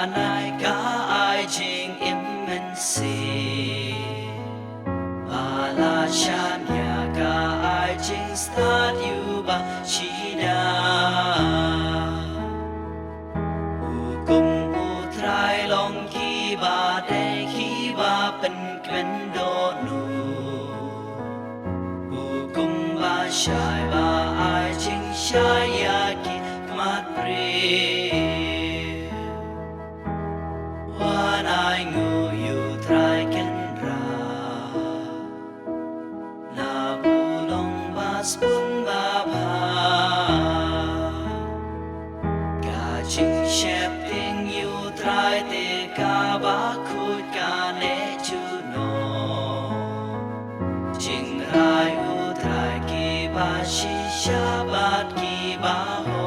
nai ka ai jing im men si la chan ya ka ai jing start you ba chi da u kum u trai long ki ba de ki ba pen kwen do nu u kum ba shai ba ai jing shai ya ki mat pre I knew you try can ra na bulong bas pun ba ba ka ching shep ting you try te ka ba khut ka ne chu no ching rai u try ki ba shi sha bat ki ba ho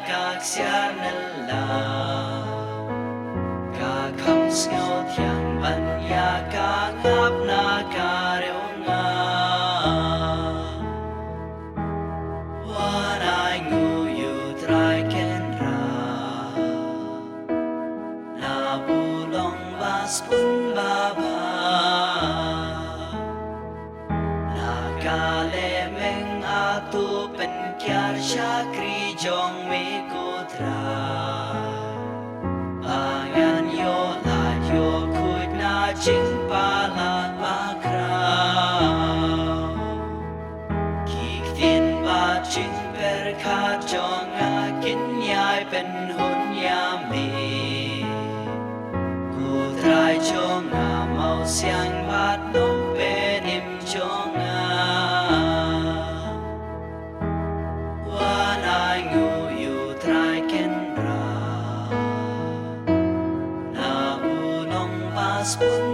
các xa nân là cả khăm sngao thiang ban ya cả ngáp na cả rêu nga what I knew you try can ra na bulong bas pun ba ba na ka le meng a tu pen kyar sha kri jong me Ayan yo la yo kut na jing pa la ba krao Kik tin ba jing per khat jong a kin yai pen hun ya me Ku trai jong a mau siang bat nong pe nim jong a Wan I knew you try can pun